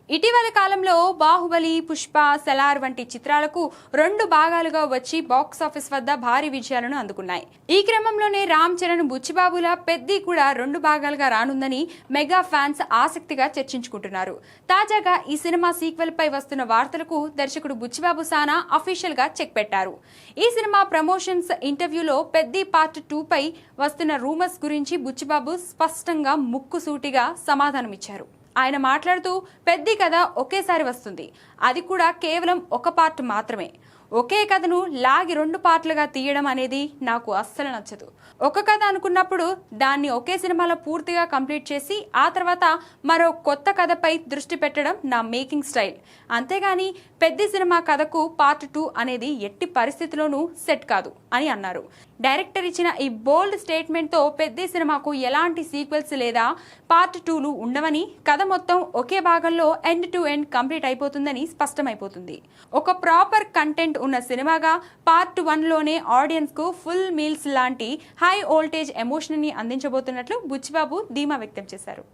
ఇటీవల కాలంలో బాహుబలి, పుష్ప, సలార్ వంటి చిత్రాలకు 2 భాగాలుగా వచ్చి బాక్సాఫీస్ వద్ద భారీ విజయాలను అందుకున్నాయి. ఈ క్రమంలోనే రామ్ చరణ్, బుచ్చిబాబుల పెద్ది కూడా 2 భాగాలుగా రానుందని మెగా ఫ్యాన్స్ ఆసక్తిగా చర్చించుకుంటున్నారు. తాజాగా ఈ సినిమా సీక్వెల్ పై వస్తున్న వార్తలకు దర్శకుడు బుచ్చిబాబు సానా అఫీషియల్ గా చెక్ పెట్టారు. ఈ సినిమా ప్రమోషన్స్ ఇంటర్వ్యూలో పెద్ది పార్ట్ 2 పై వస్తున్న రూమర్స్ గురించి బుచ్చిబాబు స్పష్టంగా ముక్కుసూటిగా సమాధానమిచ్చారు. ఆయన మాట్లాడుతూ పెద్ది కథ ఒకేసారి వస్తుంది, అది కూడా కేవలం ఒక పార్ట్ మాత్రమే. ఒకే కథను లాగి 2 పార్ట్లుగా తీయడం అనేది నాకు అస్సలు నచ్చదు. ఒక కథ అనుకున్నప్పుడు దాన్ని ఒకే సినిమాలో పూర్తిగా కంప్లీట్ చేసి ఆ తర్వాత మరో కొత్త కథపై దృష్టి పెట్టడం నా మేకింగ్ స్టైల్. అంతేగాని పెద్ది సినిమా కథకు పార్ట్ 2 అనేది ఎట్టి పరిస్థితిలోనూ సెట్ కాదు అని అన్నారు. డైరెక్టర్ ఇచ్చిన ఈ బోల్డ్ స్టేట్మెంట్ తో పెద్ది సినిమాకు ఎలాంటి సీక్వెల్స్ లేదా పార్ట్ 2లు ఉండవని, కథ మొత్తం ఒకే భాగంలో ఎండ్ టు ఎండ్ కంప్లీట్ అయిపోతుందని స్పష్టమైపోతుంది. ఒక ప్రాపర్ కంటెంట్ ఉన్న సినిమాగా పార్ట్ 1లోనే ఆడియన్స్ కు ఫుల్ మీల్స్ లాంటి హై వోల్టేజ్ ఎమోషన్ ని అందించబోతున్నట్లు బుచ్చిబాబు ధీమా వ్యక్తం చేశారు.